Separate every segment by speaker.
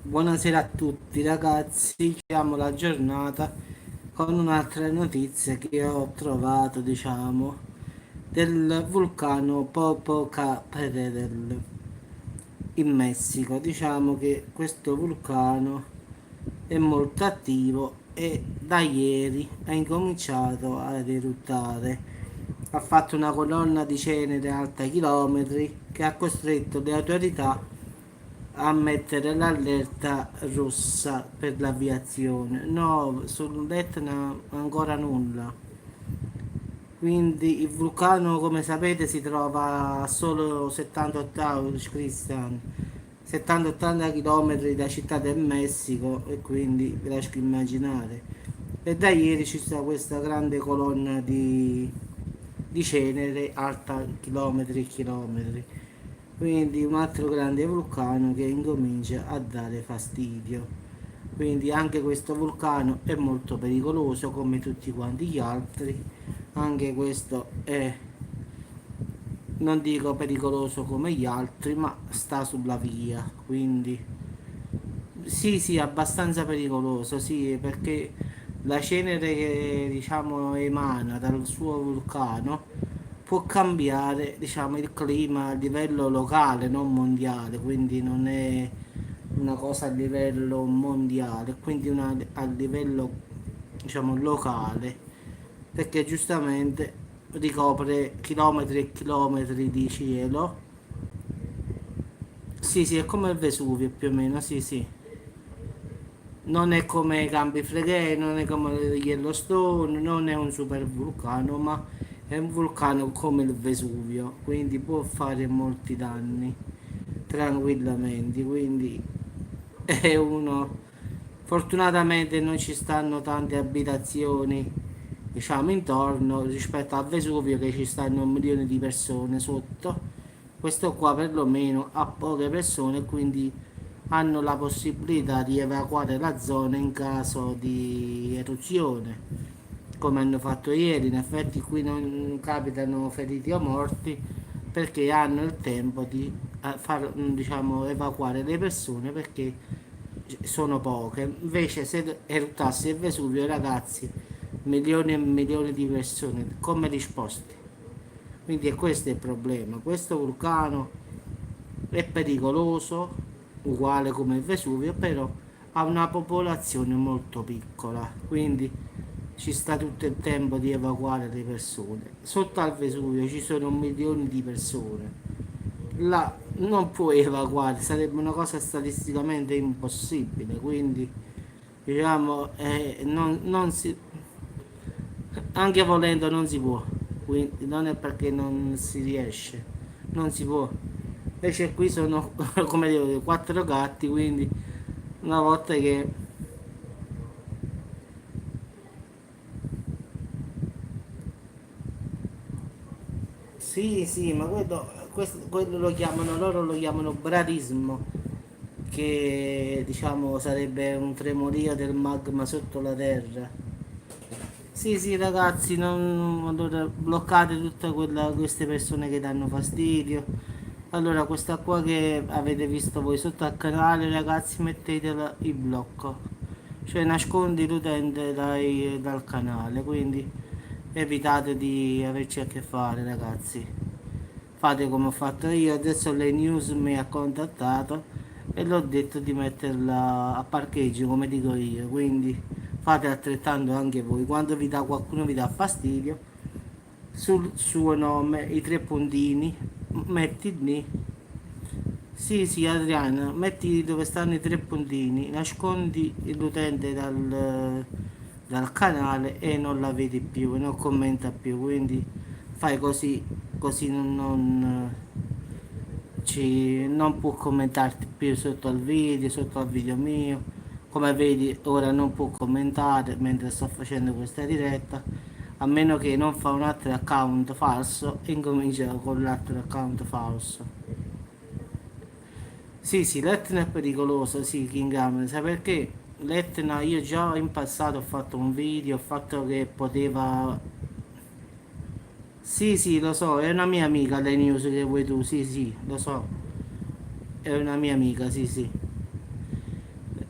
Speaker 1: Buonasera a tutti ragazzi, chiamo la giornata con un'altra notizia che ho trovato, del vulcano Popocatépetl in Messico. Diciamo che questo vulcano è molto attivo e da ieri ha incominciato ad eruttare. Ha fatto una colonna di cenere alta chilometri che ha costretto le autorità a mettere l'allerta rossa per l'aviazione. No, sull'Etna ancora nulla. Quindi il vulcano, come sapete, si trova a solo 78 Cristian, 70-80 km da Città del Messico e quindi vi lascio immaginare. E da ieri ci sta questa grande colonna di cenere alta chilometri e chilometri. Quindi un altro grande vulcano che incomincia a dare fastidio. Quindi anche questo vulcano è molto pericoloso come tutti quanti gli altri. Anche questo è, non dico pericoloso come gli altri, ma sta sulla via. Quindi sì, sì, abbastanza pericoloso, sì, perché la cenere che emana dal suo vulcano può cambiare il clima a livello locale, non mondiale, quindi non è una cosa a livello mondiale, quindi a livello locale, perché giustamente ricopre chilometri e chilometri di cielo. Sì, sì, è come il Vesuvio più o meno, sì, sì. Non è come i Campi Flegrei, non è come Yellowstone, non è un super vulcano, ma è un vulcano come il Vesuvio, quindi può fare molti danni tranquillamente. Quindi è uno. Fortunatamente non ci stanno tante abitazioni, intorno rispetto al Vesuvio che ci stanno un milione di persone sotto. Questo qua perlomeno ha poche persone, quindi hanno la possibilità di evacuare la zona in caso di eruzione, come hanno fatto ieri. In effetti qui non capitano feriti o morti perché hanno il tempo di evacuare le persone perché sono poche. Invece se eruttasse il Vesuvio, ragazzi, milioni e milioni di persone, come risposte? Quindi è questo il problema. Questo vulcano è pericoloso, uguale come il Vesuvio, però ha una popolazione molto piccola, quindi ci sta tutto il tempo di evacuare le persone. Sotto al Vesuvio ci sono milioni di persone. Là non puoi evacuare, sarebbe una cosa statisticamente impossibile, quindi non si, anche volendo non si può, quindi non è perché non si riesce, non si può. Invece qui sono, come dire, quattro gatti, quindi una volta che... Sì, sì, ma quello lo chiamano, loro lo chiamano bradismo, che sarebbe un tremolio del magma sotto la terra. Sì, sì, ragazzi, allora, bloccate tutte queste persone che danno fastidio. Allora, questa qua che avete visto voi sotto al canale, ragazzi, mettetela in blocco. Cioè, nascondi l'utente dal canale, quindi evitate di averci a che fare, ragazzi. Fate come ho fatto io, adesso le news mi ha contattato e l'ho detto di metterla a parcheggio come dico io, quindi fate altrettanto anche voi. Quando qualcuno vi dà fastidio, sul suo nome, i tre puntini, metti lì. Sì, sì, Adriana, metti dove stanno i tre puntini, nascondi l'utente dal canale e non la vedi più, non commenta più, quindi fai così, così non può commentarti più sotto al video mio. Come vedi ora non può commentare mentre sto facendo questa diretta, a meno che non fa un altro account falso e incomincia con l'altro account falso. Sì, sì, l'Etna è pericoloso, sì, King Amen, sai perché? L'Etna io già in passato ho fatto un video, ho fatto che poteva... Sì, sì, lo so, è una mia amica le news che vuoi tu, sì, sì, lo so, è una mia amica, sì, sì.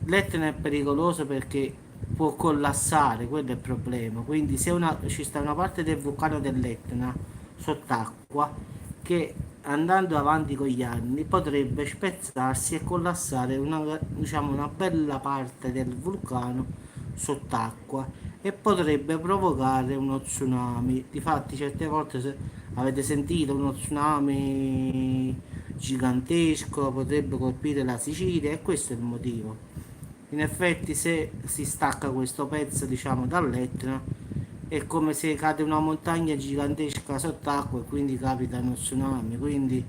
Speaker 1: l'Etna è pericoloso perché può collassare, quello è il problema. Quindi se ci sta una parte del vulcano dell'Etna sott'acqua che andando avanti con gli anni potrebbe spezzarsi e collassare diciamo, una bella parte del vulcano sott'acqua e potrebbe provocare uno tsunami. Difatti certe volte se avete sentito uno tsunami gigantesco potrebbe colpire la Sicilia e questo è il motivo. In effetti se si stacca questo pezzo diciamo dall'Etna è come se cade una montagna gigantesca sott'acqua e quindi capita uno tsunami. Quindi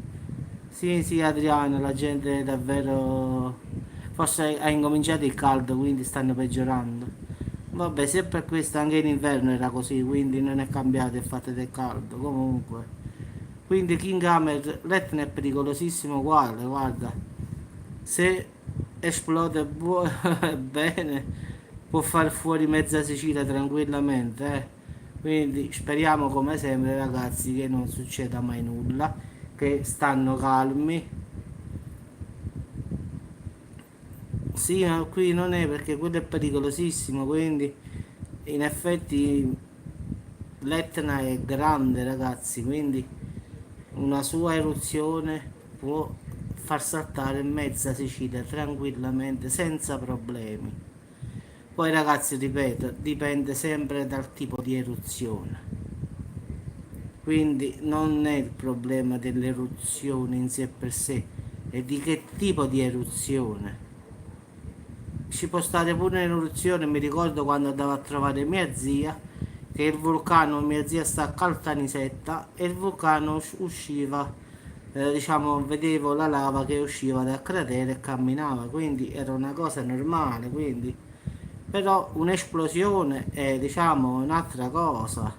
Speaker 1: sì, sì, Adriano, la gente davvero forse ha incominciato il caldo, quindi stanno peggiorando. Vabbè, se per questo anche in inverno era così, quindi non è cambiato il fatto del caldo. Comunque, quindi King Hammer, l'Etna è pericolosissimo uguale, guarda. Se esplode bene, può far fuori mezza Sicilia tranquillamente, eh. Quindi speriamo come sempre ragazzi che non succeda mai nulla, che stanno calmi. Sì, ma qui non è perché quello è pericolosissimo, quindi in effetti l'Etna è grande ragazzi, quindi una sua eruzione può far saltare mezza Sicilia tranquillamente, senza problemi. Poi ragazzi, ripeto, dipende sempre dal tipo di eruzione. Quindi non è il problema dell'eruzione in sé per sé, è di che tipo di eruzione. Ci può stare pure un'eruzione, mi ricordo quando andavo a trovare mia zia, che il vulcano, mia zia sta a Caltanissetta e il vulcano usciva, diciamo, vedevo la lava che usciva dal cratere e camminava, quindi era una cosa normale, quindi però un'esplosione è diciamo un'altra cosa.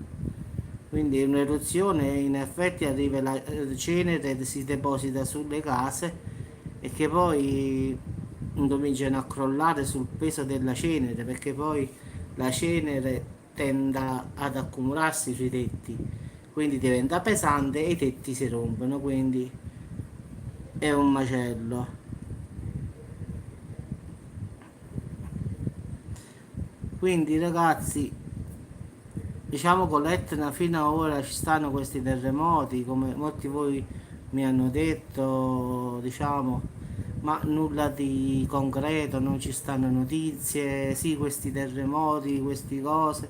Speaker 1: Quindi un'eruzione in effetti arriva la cenere si deposita sulle case e che poi incominciano a crollare sul peso della cenere perché poi la cenere tende ad accumularsi sui tetti, quindi diventa pesante e i tetti si rompono, quindi è un macello. Quindi ragazzi, diciamo con l'Etna fino ad ora ci stanno questi terremoti, come molti di voi mi hanno detto, diciamo, ma nulla di concreto, non ci stanno notizie, sì questi terremoti, queste cose,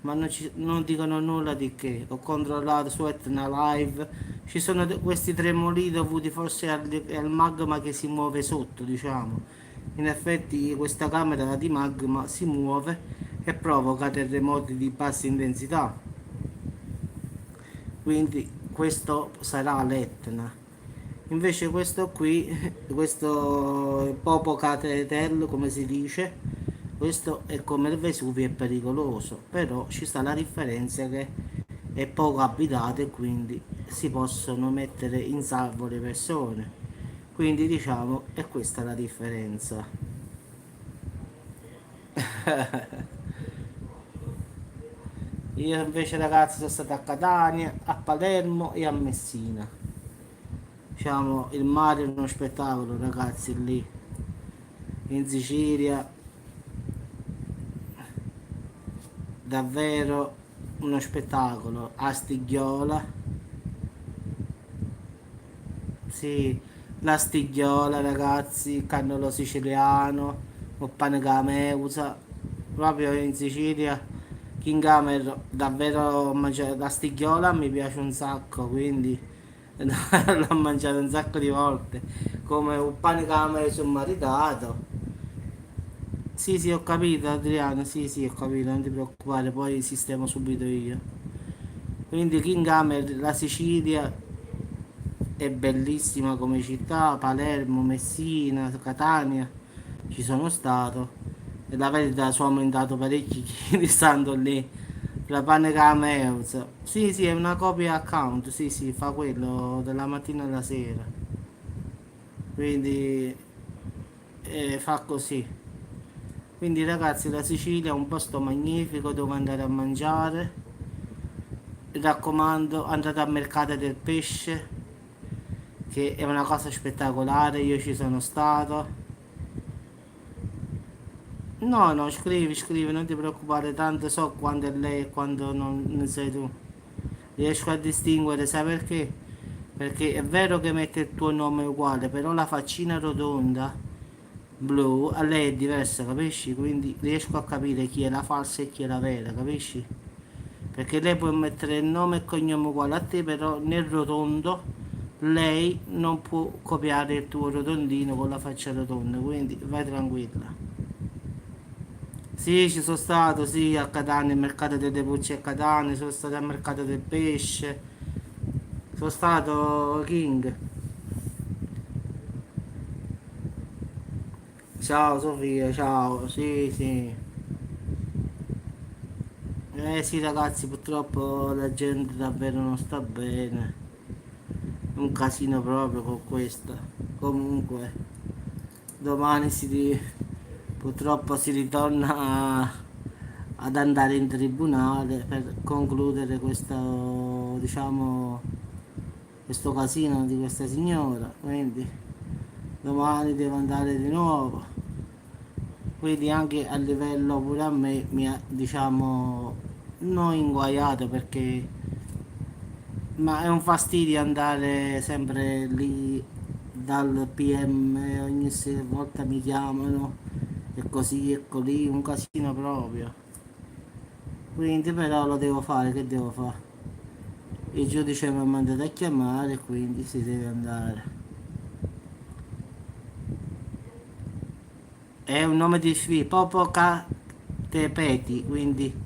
Speaker 1: ma non dicono nulla di che. Ho controllato su Etna Live, ci sono questi tremoli dovuti forse al magma che si muove sotto, diciamo. In effetti questa camera di magma si muove e provoca terremoti di bassa intensità. Quindi questo sarà l'Etna. Invece questo qui, questo Popocatépetl, come si dice, questo è come il Vesuvio, è pericoloso, però ci sta la differenza che è poco abitato e quindi si possono mettere in salvo le persone. Quindi diciamo è questa la differenza. Io invece ragazzi sono stato a Catania, a Palermo e a Messina. Diciamo il mare è uno spettacolo ragazzi lì. In Sicilia davvero uno spettacolo. A Stigliola, sì, la Stigliola ragazzi, il cannolo siciliano, o pane cameusa, proprio in Sicilia. King Hammer davvero ho mangiato la Stigliola, mi piace un sacco, quindi l'ho mangiato un sacco di volte, come un pane cameusa marinato. Sì, sì, ho capito Adriano, sì, sì, ho capito, non ti preoccupare, poi sistemo subito io. Quindi King Hammer, la Sicilia è bellissima come città, Palermo, Messina, Catania, ci sono stato e la verità sono aumentato parecchi chili stando lì. La pane Cameos, sì, sì, è una copia account, sì, sì, fa quello della mattina alla sera, quindi fa così. Quindi ragazzi la Sicilia è un posto magnifico dove andare a mangiare. Mi raccomando, andate al mercato del pesce, che è una cosa spettacolare, io ci sono stato. No, no, scrivi, scrivi, non ti preoccupare, tanto so quando è lei e quando non sei tu. Riesco a distinguere, sai perché? Perché è vero che mette il tuo nome uguale, però la faccina rotonda, blu, a lei è diversa, capisci? Quindi riesco a capire chi è la falsa e chi è la vera, capisci? Perché lei può mettere il nome e cognome uguale a te, però nel rotondo lei non può copiare il tuo rotondino con la faccia rotonda, quindi vai tranquilla. Sì, ci sono stato, sì, a Catania, al mercato delle pulci a Catania, sono stato al mercato del pesce, sono stato King. Ciao Sofia, ciao, sì, sì. Eh sì ragazzi, purtroppo la gente davvero non sta bene. Un casino proprio con questa. Comunque, domani purtroppo si ritorna ad andare in tribunale per concludere questo, diciamo, questo casino di questa signora. Quindi domani devo andare di nuovo. Quindi anche a livello pure a me mi ha, diciamo, non inguaiato perché ma è un fastidio andare sempre lì dal PM, ogni volta mi chiamano e così e così, un casino proprio. Quindi però lo devo fare, che devo fare? Il giudice mi ha mandato a chiamare, quindi si deve andare. È un nome difficile, Popoca Tepeti, quindi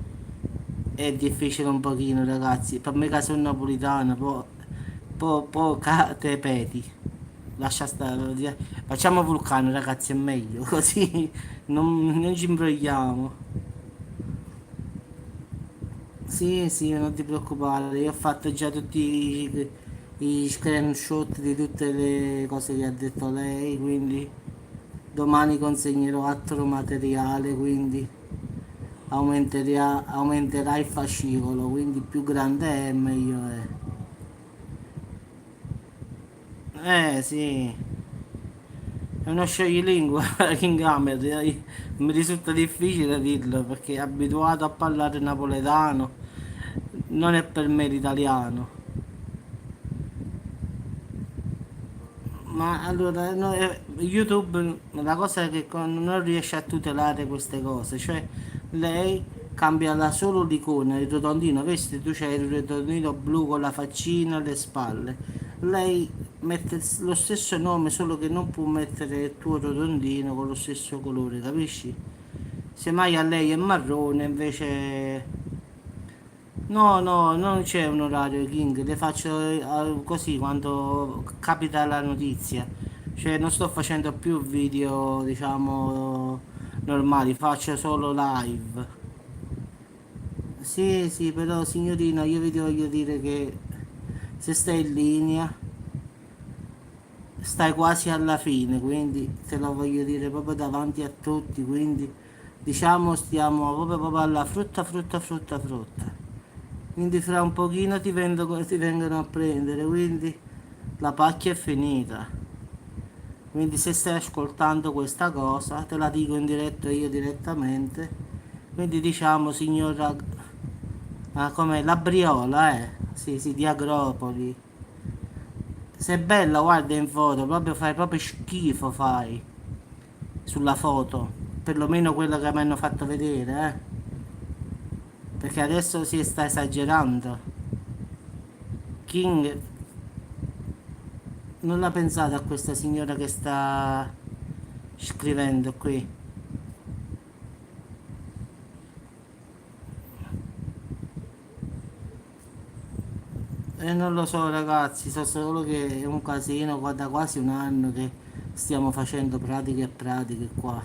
Speaker 1: è difficile un pochino ragazzi. Per me che sono napolitano, Poca Tepeti. Lascia stare, facciamo Vulcano ragazzi, è meglio, così non ci imbrogliamo. Sì, sì, non ti preoccupare, io ho fatto già tutti i screenshot di tutte le cose che ha detto lei, quindi domani consegnerò altro materiale, quindi aumenterà il fascicolo, quindi più grande è meglio è. Sì, è uno scioglilingua King Hammer, mi risulta difficile dirlo perché è abituato a parlare napoletano, non è per me l'italiano. Ma allora, YouTube, la cosa è che non riesce a tutelare queste cose, cioè lei cambia solo l'icona, il rotondino, vedi, tu c'hai il rotondino blu con la faccina alle spalle, lei mette lo stesso nome, solo che non può mettere il tuo rotondino con lo stesso colore, capisci? Semmai a lei è marrone, invece no, no, non c'è un orario King, le faccio così quando capita la notizia. Cioè non sto facendo più video, diciamo, normali, faccio solo live. Sì, sì, però signorina, io vi voglio dire che se stai in linea, stai quasi alla fine, quindi te lo voglio dire proprio davanti a tutti, quindi diciamo stiamo proprio alla frutta, frutta, frutta, frutta. Quindi fra un pochino ti vengono a prendere, quindi la pacchia è finita. Quindi se stai ascoltando questa cosa, te la dico in diretto io direttamente. Quindi diciamo signora, come la briola, sì, sì, di Agropoli. Sei bella, guarda in foto, proprio fai proprio schifo fai sulla foto. Perlomeno quella che mi hanno fatto vedere, perché adesso si sta esagerando. King, non la pensate a questa signora che sta scrivendo qui? E non lo so ragazzi, so solo che è un casino, da quasi un anno che stiamo facendo pratiche e pratiche qua.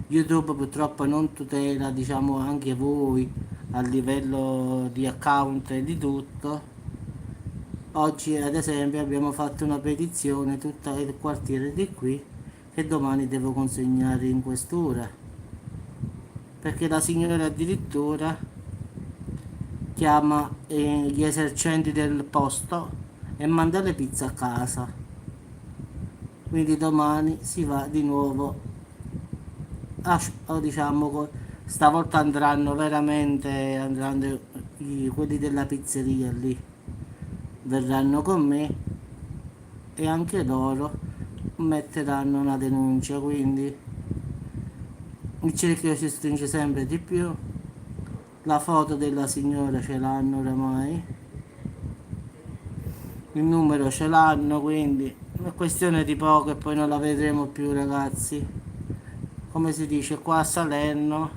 Speaker 1: YouTube purtroppo non tutela, diciamo, anche voi a livello di account e di tutto. Oggi ad esempio abbiamo fatto una petizione tutta il quartiere di qui che domani devo consegnare in questura perché la signora addirittura chiama gli esercenti del posto e manda le pizze a casa. Quindi domani si va di nuovo diciamo, stavolta andranno veramente, quelli della pizzeria lì, verranno con me e anche loro metteranno una denuncia, quindi il cerchio si stringe sempre di più. La foto della signora ce l'hanno oramai, il numero ce l'hanno, quindi è questione di poco e poi non la vedremo più, ragazzi. Come si dice qua a Salerno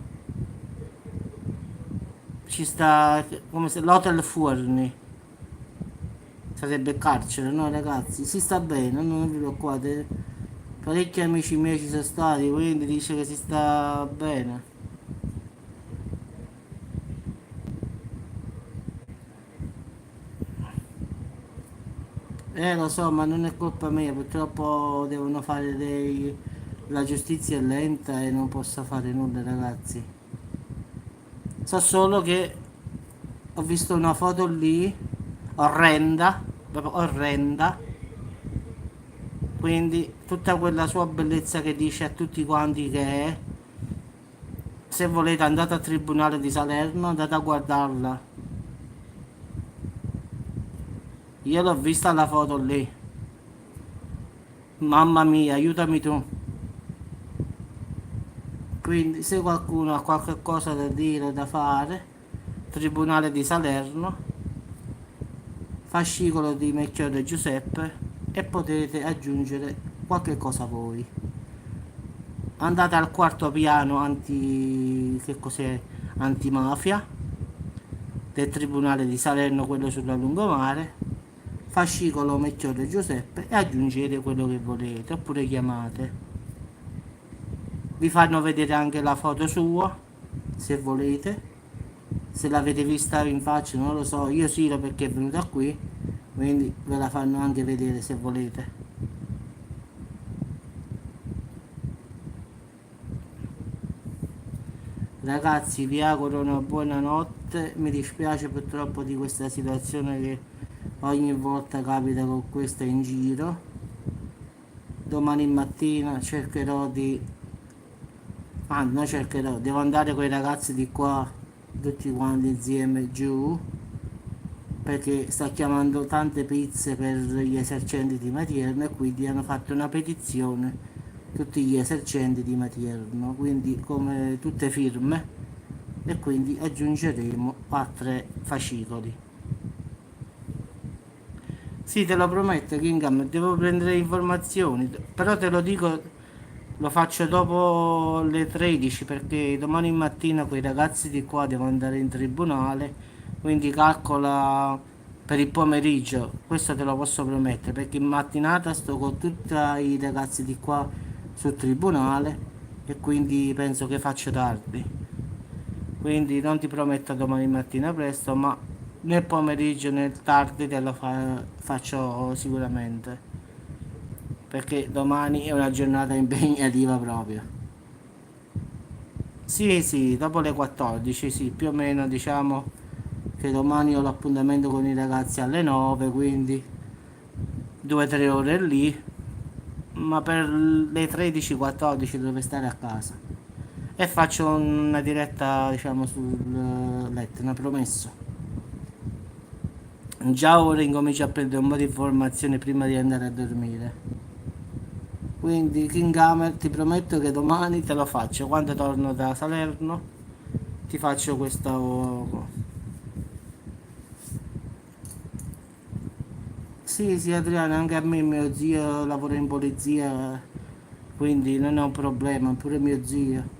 Speaker 1: ci sta come se l'hotel Fuorni, sarebbe carcere, no ragazzi? Si sta bene, non vi preoccupate. Parecchi amici miei ci sono stati, quindi dice che si sta bene. Lo so, ma non è colpa mia, purtroppo devono fare dei... La giustizia è lenta e non posso fare nulla, ragazzi. So solo che ho visto una foto lì, orrenda, proprio orrenda, quindi tutta quella sua bellezza che dice a tutti quanti che è, se volete andate al Tribunale di Salerno, andate a guardarla. Io l'ho vista la foto lì. Mamma mia, aiutami tu. Quindi se qualcuno ha qualche cosa da dire, da fare, Tribunale di Salerno, fascicolo di Melchiorre Giuseppe e potete aggiungere qualche cosa voi. Andate al quarto piano che cos'è? Antimafia del Tribunale di Salerno, quello sulla lungomare, fascicolo Melchiorre Giuseppe e aggiungete quello che volete oppure chiamate. Vi fanno vedere anche la foto sua se volete, se l'avete vista in faccia non lo so, io sì perché è venuta qui, quindi ve la fanno anche vedere se volete. Ragazzi, vi auguro una buona notte, mi dispiace purtroppo di questa situazione che ogni volta capita con questa in giro. Domani mattina cercherò di... non cercherò, devo andare con i ragazzi di qua, tutti quanti insieme giù, perché sta chiamando tante pizze per gli esercenti di Matierno e quindi hanno fatto una petizione tutti gli esercenti di Matierno, quindi come tutte firme, e quindi aggiungeremo altre fascicoli. Sì, te lo prometto, Kingam, devo prendere informazioni, però te lo dico, lo faccio dopo le 13 perché domani mattina quei ragazzi di qua devono andare in tribunale, quindi calcola per il pomeriggio, questo te lo posso promettere, perché in mattinata sto con tutti i ragazzi di qua sul tribunale e quindi penso che faccio tardi. Quindi non ti prometto domani mattina presto, ma nel pomeriggio, nel tardi te lo faccio sicuramente. Perché domani è una giornata impegnativa proprio. Sì, sì, dopo le 14, sì, più o meno diciamo che domani ho l'appuntamento con i ragazzi alle 9, quindi 2-3 ore lì, ma per le 13-14 dove stare a casa. E faccio una diretta, diciamo, sul Letna, promesso. Già ora incomincio a prendere un po' di informazioni prima di andare a dormire. Quindi King Hammer ti prometto che domani te lo faccio, quando torno da Salerno ti faccio questo... Sì, sì Adriano, anche a me mio zio lavora in polizia, quindi non è un problema, pure mio zio.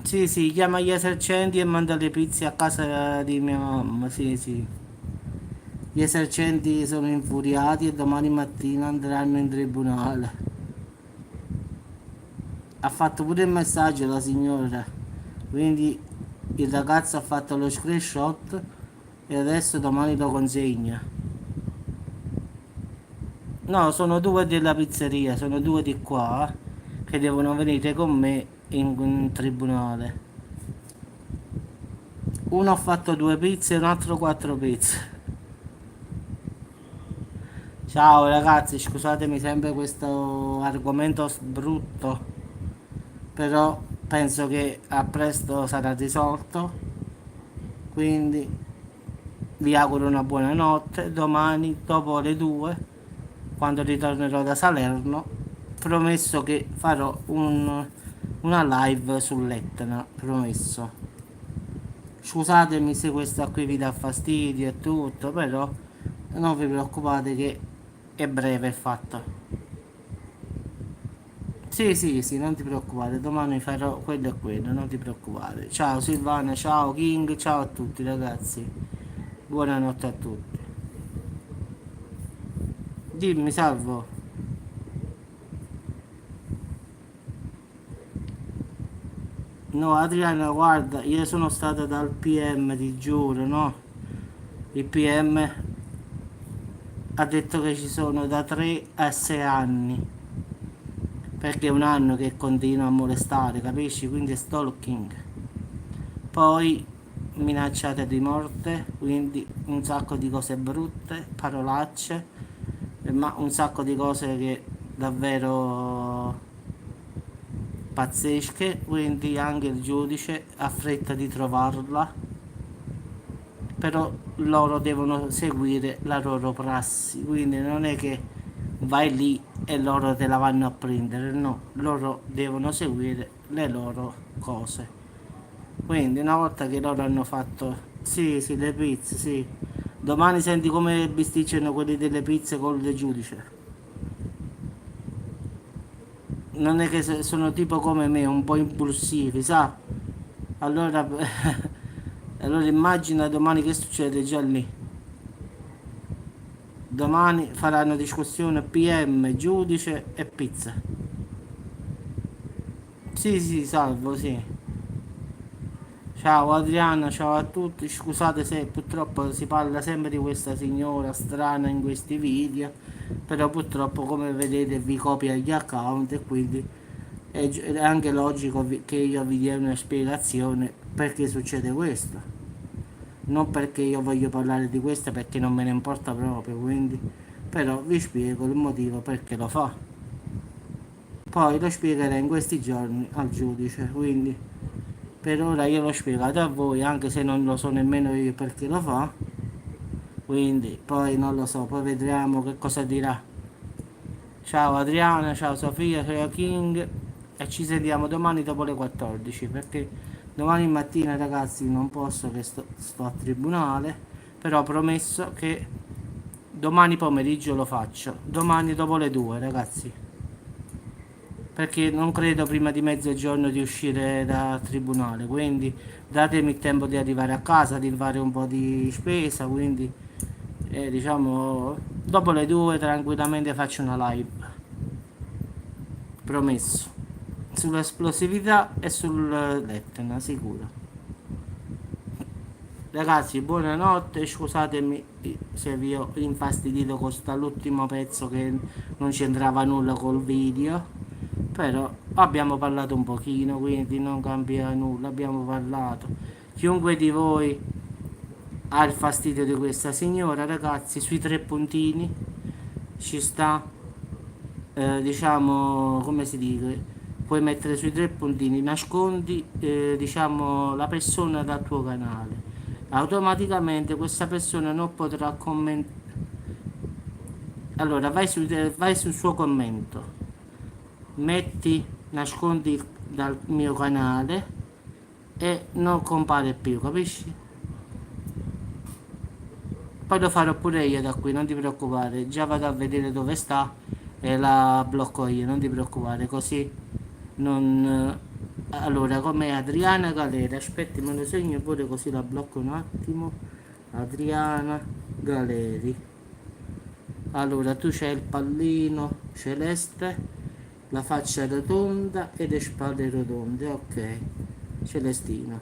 Speaker 1: Sì, sì, chiama gli esercenti e manda le pizze a casa di mia mamma, sì, sì. Gli esercenti sono infuriati e domani mattina andranno in tribunale. Ha fatto pure il messaggio la signora, quindi il ragazzo ha fatto lo screenshot e adesso domani lo consegna. No, sono due della pizzeria, sono due di qua che devono venire con me in tribunale. Uno ha fatto 2 pizze e un altro 4 pizze. Ciao ragazzi, scusatemi sempre questo argomento brutto, però penso che a presto sarà risolto, quindi vi auguro una buona notte. Domani dopo le 2, quando ritornerò da Salerno, promesso che farò una live sull'Etna, promesso. Scusatemi se questa qui vi dà fastidio e tutto, però non vi preoccupate che è breve, è fatta. Sì, sì, sì, non ti preoccupare, domani farò quello e quello, non ti preoccupare. Ciao Silvana, ciao King, ciao a tutti ragazzi. Buonanotte a tutti. Dimmi, salvo. No, Adriana, guarda, io sono stato dal PM, ti giuro, no? Il PM ha detto che ci sono da 3 a 6 anni, perché è un anno che continua a molestare, capisci? Quindi è stalking. Poi minacciate di morte, quindi un sacco di cose brutte, parolacce, ma un sacco di cose che davvero pazzesche, quindi anche il giudice ha fretta di trovarla, però loro devono seguire la loro prassi, quindi non è che vai lì e loro te la vanno a prendere, no, loro devono seguire le loro cose. Quindi una volta che loro hanno fatto, sì, sì, le pizze, sì. Domani senti come bisticciano quelli delle pizze col giudice. Non è che sono tipo come me, un po' impulsivi, sa? Allora, allora immagina domani che succede già lì. Domani faranno discussione PM, giudice e pizza. Sì, sì, salvo, sì. Ciao Adriana, ciao a tutti. Scusate se purtroppo si parla sempre di questa signora strana in questi video, però purtroppo come vedete vi copia gli account e quindi è anche logico che io vi dia una spiegazione perché succede questo. Non perché io voglio parlare di questo, perché non me ne importa proprio, quindi però vi spiego il motivo perché lo fa. Poi lo spiegherò in questi giorni al giudice, quindi per ora io l'ho spiegato a voi, anche se non lo so nemmeno io perché lo fa, quindi poi non lo so, poi vedremo che cosa dirà. Ciao Adriana, ciao Sofia, ciao King e ci sentiamo domani dopo le 14 perché domani mattina ragazzi non posso che sto a tribunale, però ho promesso che domani pomeriggio lo faccio, domani dopo le 2 ragazzi, perché non credo prima di mezzogiorno di uscire da tribunale, quindi datemi il tempo di arrivare a casa, di fare un po' di spesa, quindi diciamo dopo le 2 tranquillamente faccio una live, promesso, sull'esplosività e sull'Etna, sicuro. Ragazzi, buonanotte, scusatemi se vi ho infastidito con l'ultimo pezzo che non c'entrava nulla col video, però abbiamo parlato un pochino, quindi non cambia nulla, abbiamo parlato. Chiunque di voi ha il fastidio di questa signora, ragazzi, sui 3 puntini ci sta, diciamo, come si dice, puoi mettere sui 3 puntini, nascondi, diciamo, la persona dal tuo canale. Automaticamente questa persona non potrà commentare. Allora, vai sul suo commento, metti, nascondi dal mio canale e non compare più, capisci? Poi lo farò pure io da qui, non ti preoccupare, già vado a vedere dove sta e la blocco io, non ti preoccupare, così non... Allora, com'è Adriana Galera? Aspetti, me lo segno pure così la blocco un attimo. Adriana Galeri. Allora, tu c'hai il pallino celeste, la faccia rotonda e le spalle rotonde, ok, Celestina.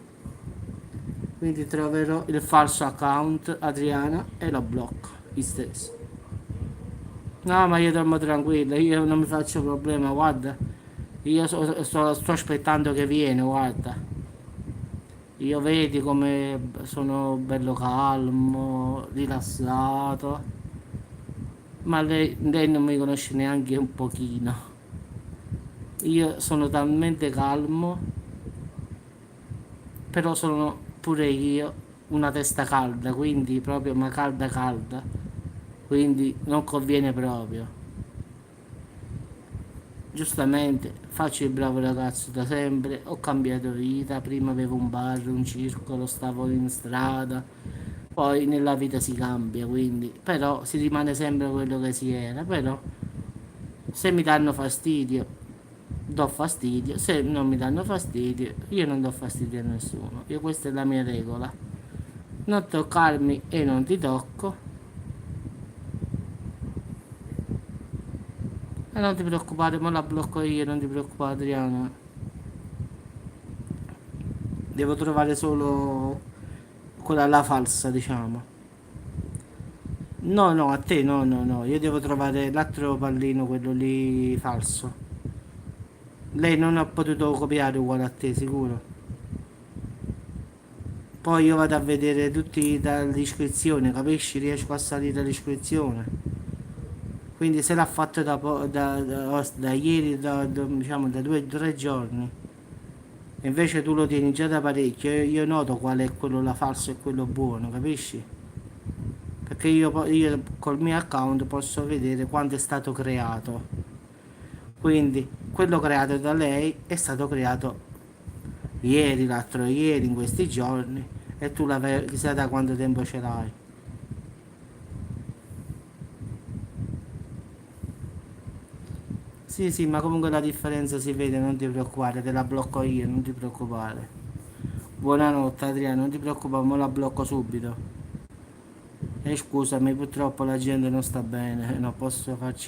Speaker 1: Quindi troverò il falso account Adriana e lo blocco, stesso. No, ma io dormo tranquillo, io non mi faccio problema, guarda. Io sto aspettando che viene, guarda. Io vedi come sono bello calmo, rilassato. Ma lei non mi conosce neanche un pochino. Io sono talmente calmo, però sono pure io una testa calda, quindi proprio ma calda calda, quindi non conviene proprio. Giustamente faccio il bravo ragazzo da sempre, ho cambiato vita, prima avevo un bar, un circolo, stavo in strada, poi nella vita si cambia, quindi, però si rimane sempre quello che si era, però se mi danno fastidio, do fastidio, se non mi danno fastidio, io non do fastidio a nessuno, io questa è la mia regola, non toccarmi e non ti tocco, e non ti preoccupare, ma la blocco io, non ti preoccupare Adriano, devo trovare solo quella là falsa, diciamo. No, no, a te no, no, no, io devo trovare l'altro pallino, quello lì falso. Lei non ha potuto copiare uguale a te, sicuro. Poi io vado a vedere tutti dall'iscrizione, capisci? Riesco a salire l'iscrizione. Quindi se l'ha fatto da ieri, diciamo da 2 o 3 giorni, e invece tu lo tieni già da parecchio, io noto qual è quello là falso e quello buono, capisci? Perché io col mio account posso vedere quanto è stato creato. Quindi quello creato da lei è stato creato ieri, l'altro ieri, in questi giorni, e tu chissà da quanto tempo ce l'hai. Sì, sì, ma comunque la differenza si vede, non ti preoccupare, te la blocco io, non ti preoccupare. Buonanotte Adriano, non ti preoccupare, ma la blocco subito. E scusami, purtroppo la gente non sta bene, non posso farci